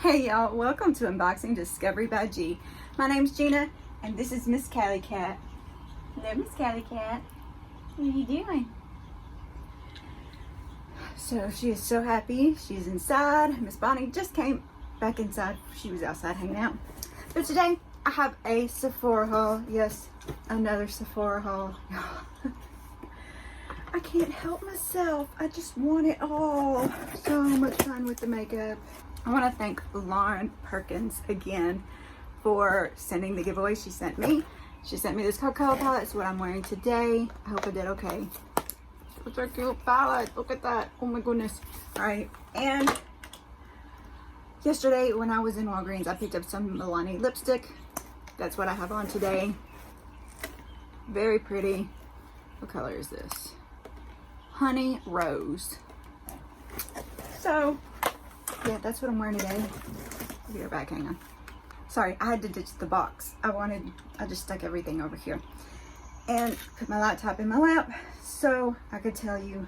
Hey y'all, welcome to Unboxing Discovery by G. My name's Gina and this is Miss Cali Cat. Hello Miss Cali Cat. What are you doing? So she is so happy. She's inside. Miss Bonnie just came back inside. She was outside hanging out. But today I have a Sephora haul. Yes, another Sephora haul. I can't help myself. I just want it all. So much fun with the makeup. I want to thank Lauren Perkins again for sending the giveaway she sent me. She sent me this Cocoa palette. It's what I'm wearing today. I hope I did okay. It's a cute palette. Look at that. Oh my goodness. Alright, and yesterday when I was in Walgreens, I picked up some Milani lipstick. That's what I have on today. Very pretty. What color is this? Honey Rose. So yeah, that's what I'm wearing today. I'll be right back, hang on. Sorry, I had to ditch the box. I just stuck everything over here and put my laptop in my lap so I could tell you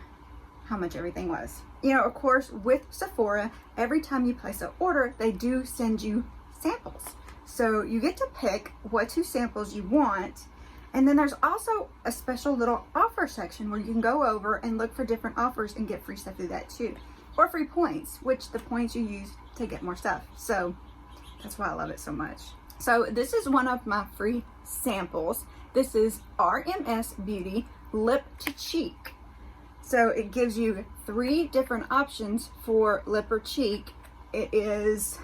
how much everything was. You know, of course, with Sephora, every time you place an order, they do send you samples. So you get to pick what 2 samples you want. And then there's also a special little offer section where you can go over and look for different offers and get free stuff through that too. Or free points, which the points you use to get more stuff. So that's why I love it so much. So this is one of my free samples. This is Rms Beauty Lip2Cheek. So it gives you 3 different options for lip or cheek. It is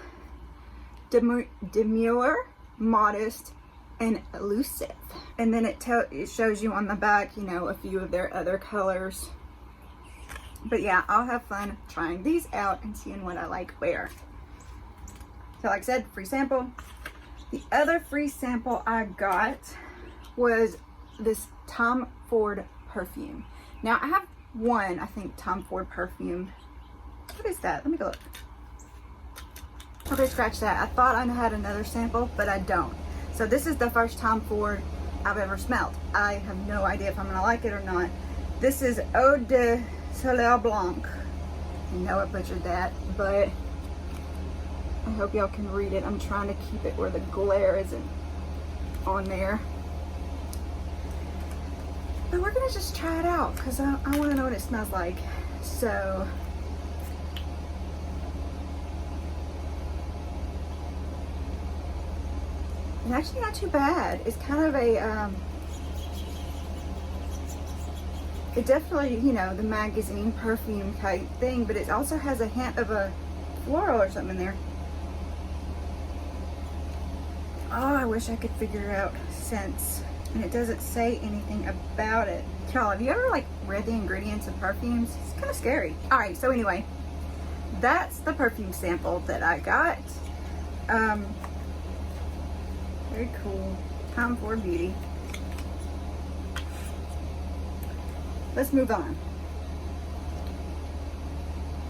demure, modest, and elusive. And then it shows you on the back, you know, a few of their other colors. But yeah, I'll have fun trying these out and seeing what I like where. So like I said, free sample. The other free sample I got was this Tomford perfume. Now I have one, I think, Tomford perfume. What is that? Let me go look. Okay, scratch that. I thought I had another sample, but I don't. So this is the first Tomford I've ever smelled. I have no idea if I'm gonna like it or not. This is Eau de Soleil Blanc. I know I butchered that, but I hope y'all can read it. I'm trying to keep it where the glare isn't on there. But we're gonna just try it out because I want to know what it smells like. So it's actually not too bad. It's kind of a it definitely, you know, the magazine perfume type thing, but it also has a hint of a floral or something in there. Oh, I wish I could figure out scents, and it doesn't say anything about it. Y'all, have you ever like read the ingredients of perfumes? It's kind of scary. All right, so anyway, that's the perfume sample that I got. Very cool. Tomford Beauty. Let's move on.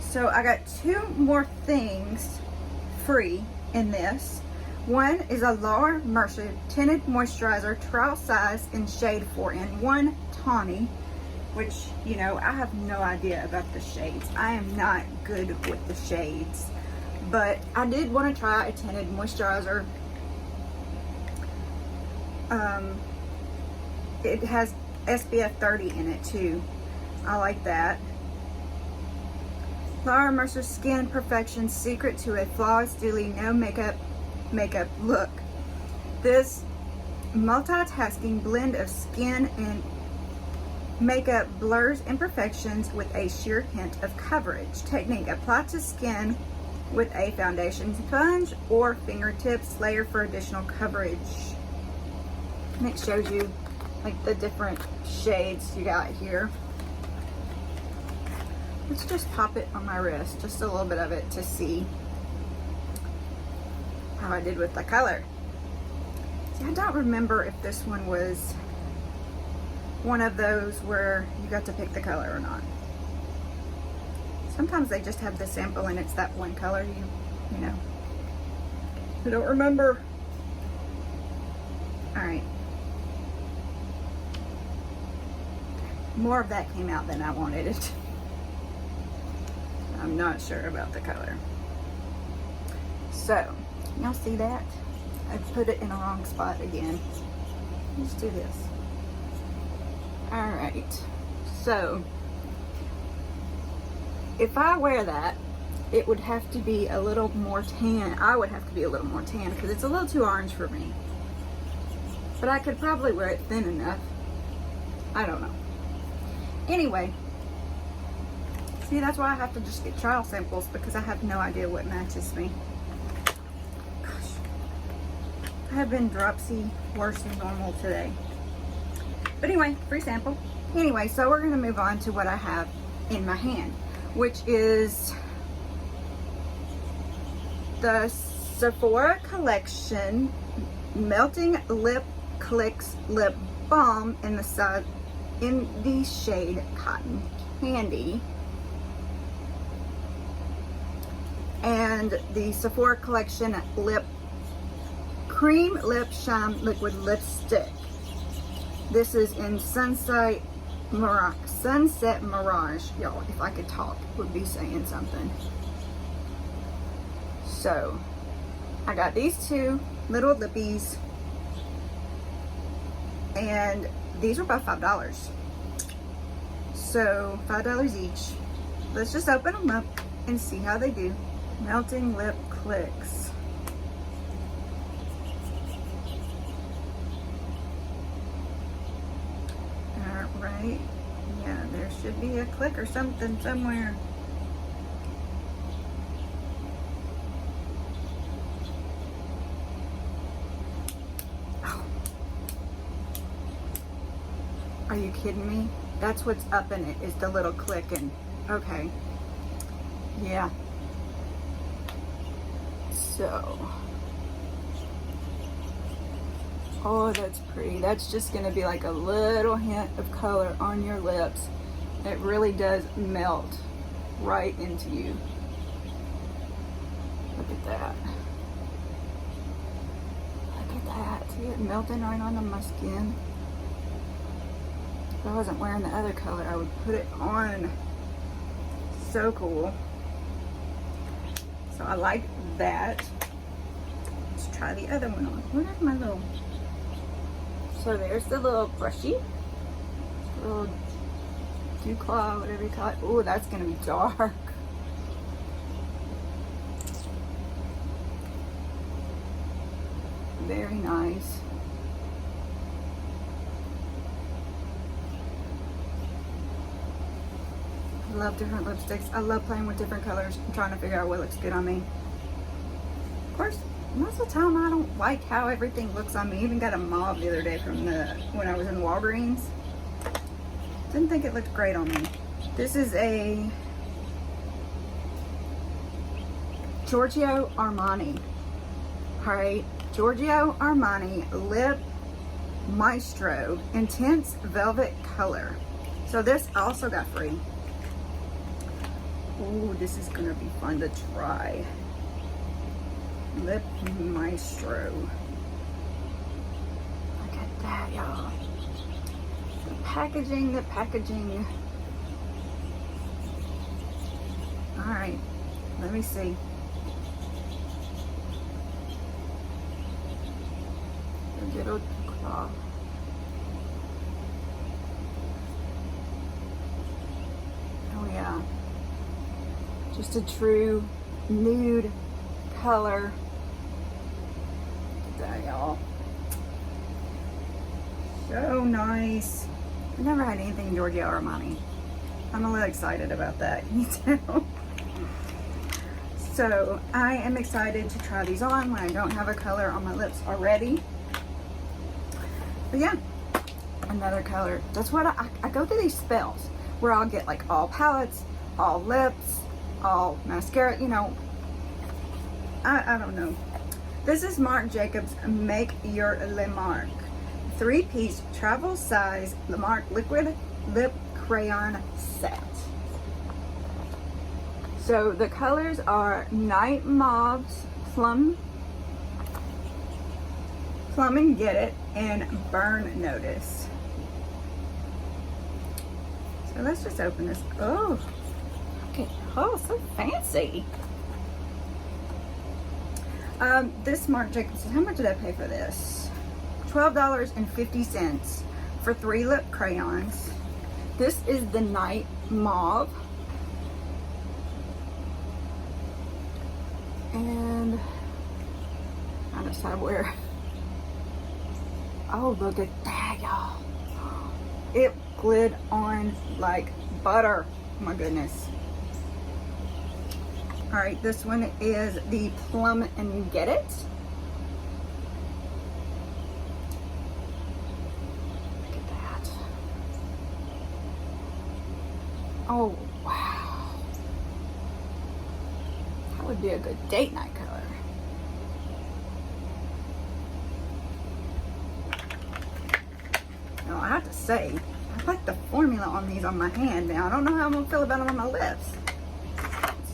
So I got 2 more things free in this. One is a Lauramercier Tinted Moisturizer, trial size in shade 4-in-1 Tawny, which, you know, I have no idea about the shades. I am not good with the shades, but I did want to try a tinted moisturizer. It has SPF 30 in it too. I like that. Lauramercier Skin Perfection, secret to a flawless, dewy, no makeup look. This multitasking blend of skin and makeup blurs imperfections with a sheer hint of coverage. Technique: apply to skin with a foundation sponge or fingertips, layer for additional coverage. And it shows you like the different shades you got here. Let's just pop it on my wrist, just a little bit of it, to see how I did with the color. See, I don't remember if this one was one of those where you got to pick the color or not. Sometimes they just have the sample and it's that one color, you know. I don't remember. All right. More of that came out than I wanted it. I'm not sure about the color. So, y'all see that? I put it in the wrong spot again. Let's do this. Alright, so if I wear that, it would have to be a little more tan. I would have to be a little more tan because it's a little too orange for me. But I could probably wear it thin enough. I don't know. Anyway, see, that's why I have to just get trial samples because I have no idea what matches me. Gosh, I have been dropsy worse than normal today. But anyway, free sample. Anyway, so we're going to move on to what I have in my hand, which is the Sephora Collection Melting Lip Clicks Lip Balm in the shade Cotton Candy, and the Sephora Collection Lip Cream Lip Shine Liquid Lipstick. This is in Sunset Mirage. Y'all, if I could talk, would be saying something. So, I got these two little lippies, and these were about $5. So, $5 each. Let's just open them up and see how they do. Melting Lip Clicks. Alright. Yeah, there should be a click or something somewhere. Oh. Are you kidding me? That's what's up in it, is the little clicking. Okay. Yeah. So. Oh, that's pretty. That's just going to be like a little hint of color on your lips. It really does melt right into you. Look at that. Look at that. See it melting right onto my skin? If I wasn't wearing the other color, I would put it on. So cool. So I like that. Let's try the other one on. Where's my little... So there's the little brushy, little dew claw, whatever you call it. Oh, that's gonna be dark. Very nice. I love different lipsticks. I love playing with different colors and trying to figure out what looks good on me. Of course, most of the time I don't like how everything looks on me. I even got a mauve the other day from when I was in Walgreens. Didn't think it looked great on me. This is a Giorgio Armani. Alright, Giorgio Armani Lip Maestro Intense Velvet Color. So this also got free. Ooh, this is gonna be fun to try. Lip Maestro. Look at that, y'all. The packaging. Alright, let me see. The little claw. Oh yeah. Just a true nude color. Look at that, y'all. So nice. I've never had anything Giorgio Armani. I'm a little excited about that. You too. So I am excited to try these on when I don't have a color on my lips already. But yeah, another color. That's what I go through these spells where I'll get like all palettes, all lips, all mascara, you know. I don't know. This is Marc Jacobs Make Your Le Marc 3-piece travel size Le Marc liquid lip crayon set. So the colors are Night Mauves, Plum and Get It, and Burn Notice. So let's just open this. Oh, okay. Oh, so fancy. This Marc Jacobs, how much did I pay for this? $12.50 for 3 lip crayons. This is the Night Mauve. And I just have where. Oh, look at that, y'all. It glid on like butter. Oh my goodness. All right, this one is the Plum and Get It. Look at that. Oh, wow. That would be a good date night color. Now, I have to say, I like the formula on these on my hand now. I don't know how I'm gonna feel about them on my lips.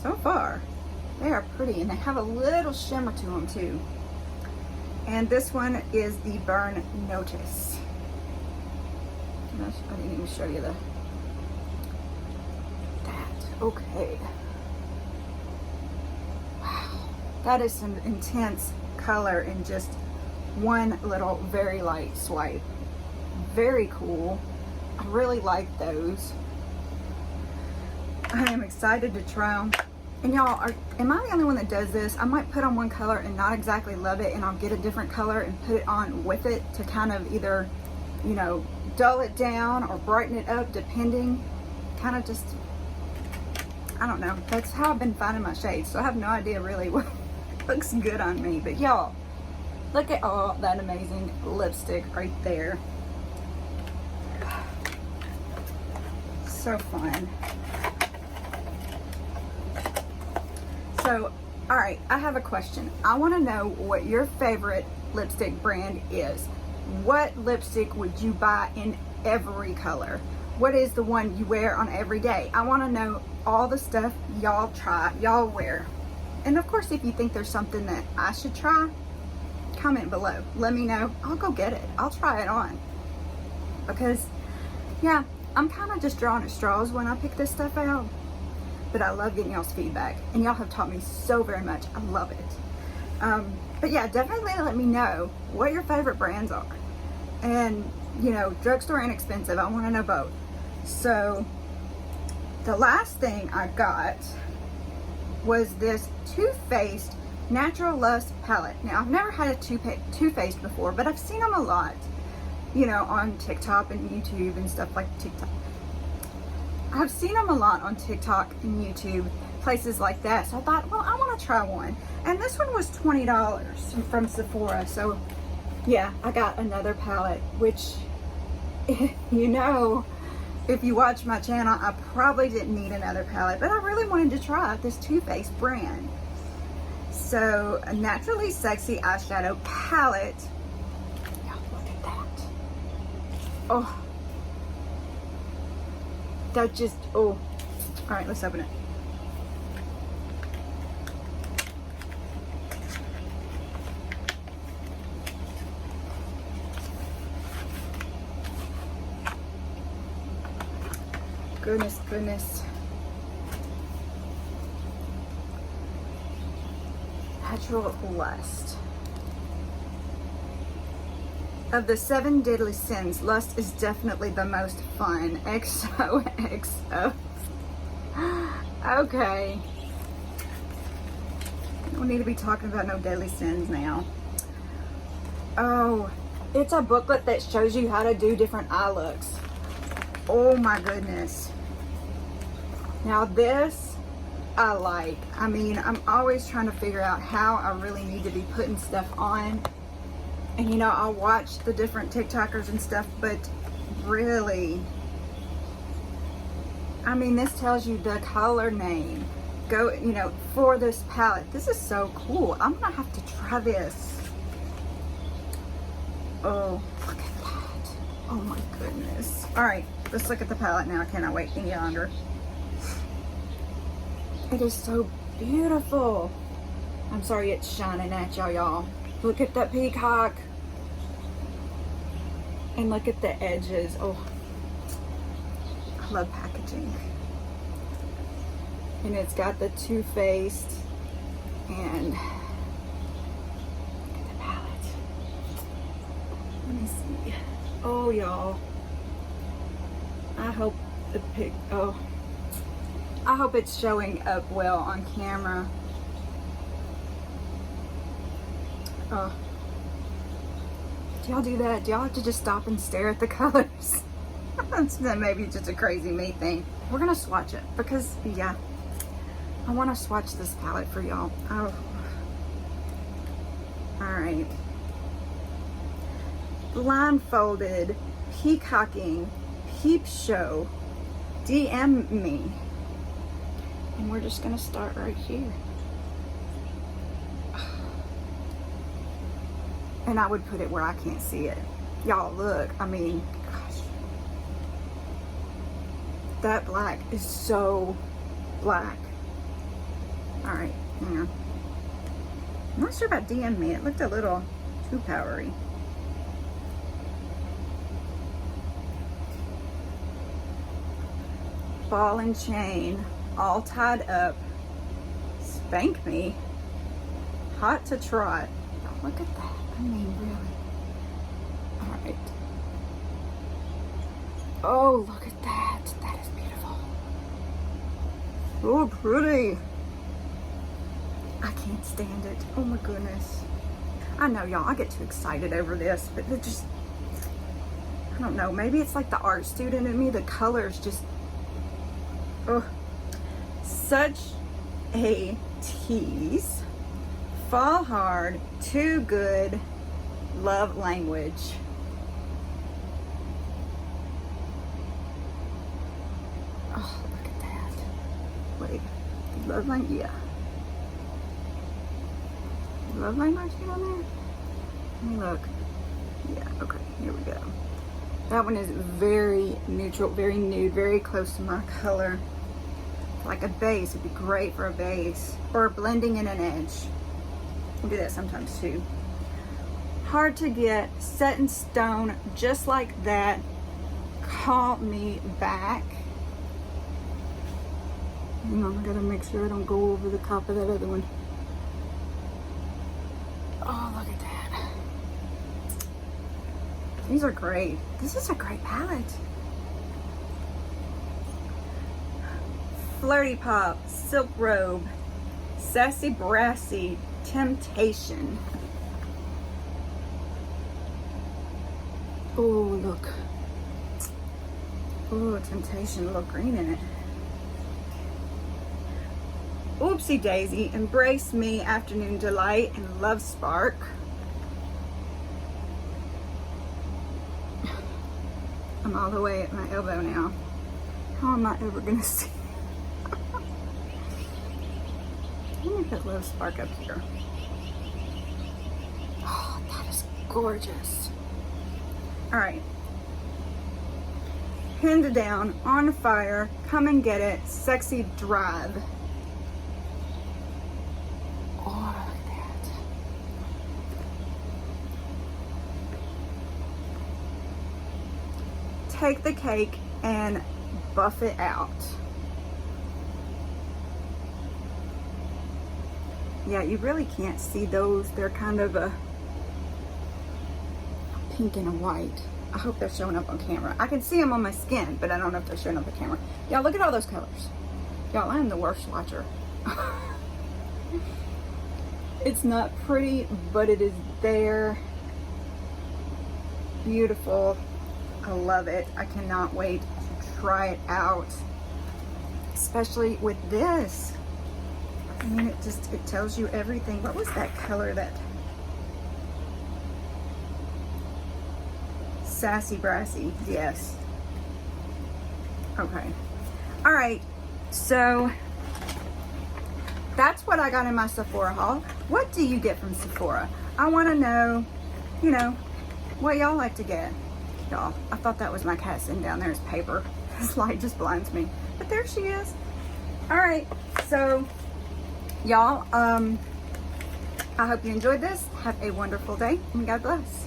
So far, they are pretty, and they have a little shimmer to them too. And this one is the Burn Notice. I didn't even show you that. Okay. Wow, that is some intense color in just one little very light swipe. Very cool. I really like those. I am excited to try them. And y'all, am I the only one that does this? I might put on one color and not exactly love it, and I'll get a different color and put it on with it to kind of either, you know, dull it down or brighten it up, depending. Kind of just, I don't know. That's how I've been finding my shades. So I have no idea really what looks good on me. But y'all, look at all that amazing lipstick right there. So fun. So, all right, I have a question. I want to know what your favorite lipstick brand is. What lipstick would you buy in every color? What is the one you wear on every day? I want to know all the stuff y'all try, y'all wear. And of course, if you think there's something that I should try, comment below. Let me know. I'll go get it. I'll try it on. Because, yeah, I'm kind of just drawing at straws when I pick this stuff out. But I love getting y'all's feedback, and y'all have taught me so very much. I love it. But yeah, definitely let me know what your favorite brands are. And, you know, drugstore and expensive, I want to know both. So the last thing I got was this Too Faced Natural Lust palette. Now, I've never had a Too Faced before, but I've seen them a lot, you know, on TikTok and YouTube and stuff like TikTok. I've seen them a lot on TikTok and YouTube, places like that. So I thought, well, I want to try one. And this one was $20 from Sephora. So yeah, I got another palette, which, you know, if you watch my channel, I probably didn't need another palette, but I really wanted to try out this Too Faced brand. So a Naturally Sexy eyeshadow palette. Yeah, look at that. Oh. That just, oh. All right, let's open it. Goodness, goodness. Natural Lust. Of the 7 deadly sins, lust is definitely the most fun. XOXO. Okay. Don't need to be talking about no deadly sins now. Oh, it's a booklet that shows you how to do different eye looks. Oh my goodness. Now this I like. I mean, I'm always trying to figure out how I really need to be putting stuff on. And you know, I'll watch the different TikTokers and stuff, but really, I mean, this tells you the color name. Go, you know, for this palette. This is so cool. I'm gonna have to try this. Oh, look at that. Oh my goodness. All right, let's look at the palette now. I cannot wait any longer. It is so beautiful. I'm sorry it's shining at y'all. Look at that peacock. And look at the edges. Oh, I love packaging. And it's got the Too Faced. And Oh, y'all. I hope I hope it's showing up well on camera. Oh. Do y'all do that? Do y'all have to just stop and stare at the colors? That may be just a crazy me thing. We're gonna swatch it because, yeah, I want to swatch this palette for y'all. Oh. Alright. Blindfolded, peacocking, peep show, DM me. And we're just gonna start right here. And I would put it where I can't see it. Y'all look, I mean, gosh. That black is so black. Alright, hang on. I'm not sure about DM me. It looked a little too powdery. Ball and chain, all tied up. Spank me. Hot to trot. Oh, look at that. I mean, really. Alright. Oh, look at that. That is beautiful. Oh, pretty. I can't stand it. Oh my goodness. I know, y'all, I get too excited over this, but it just, I don't know. Maybe it's like the art student in me. The colors just, oh, such a tease. Fall hard, too good, love language. Oh, look at that. Wait, love language, yeah. Love language on there? Let me look. Yeah, okay, here we go. That one is very neutral, very nude, very close to my color. Like a base, it'd be great for a base. Or blending in an edge. I do that sometimes too. Hard to get, set in stone, just like that. Call me back. Hang on, I gotta make sure I don't go over the top of that other one. Oh, look at that. These are great. This is a great palette. Flirty Pop, Silk Robe, Sassy Brassy, Temptation. Oh, look. Oh, Temptation, a little green in it. Oopsie Daisy, Embrace Me, Afternoon Delight, and Love Spark. I'm all the way at my elbow now. How am I ever gonna see? Let me put Love Spark up here. Oh, that is gorgeous. Alright. Pinned Down, On Fire, Come and Get It, Sexy Drive. Oh, look at that. Take the Cake and Buff It Out. Yeah, you really can't see those. They're kind of a pink and a white. I hope they're showing up on camera. I can see them on my skin, but I don't know if they're showing up on camera. Y'all, look at all those colors. Y'all, I am the worst watcher. It's not pretty, but it is there. Beautiful. I love it. I cannot wait to try it out. Especially with this. I mean, it tells you everything. What was that color that? Sassy Brassy, yes. Okay. All right, so that's what I got in my Sephora haul. What do you get from Sephora? I want to know, you know, what y'all like to get. Y'all, I thought that was my cat sitting down there as paper. This light just blinds me. But there she is. All right, so y'all, I hope you enjoyed this. Have a wonderful day, and God bless.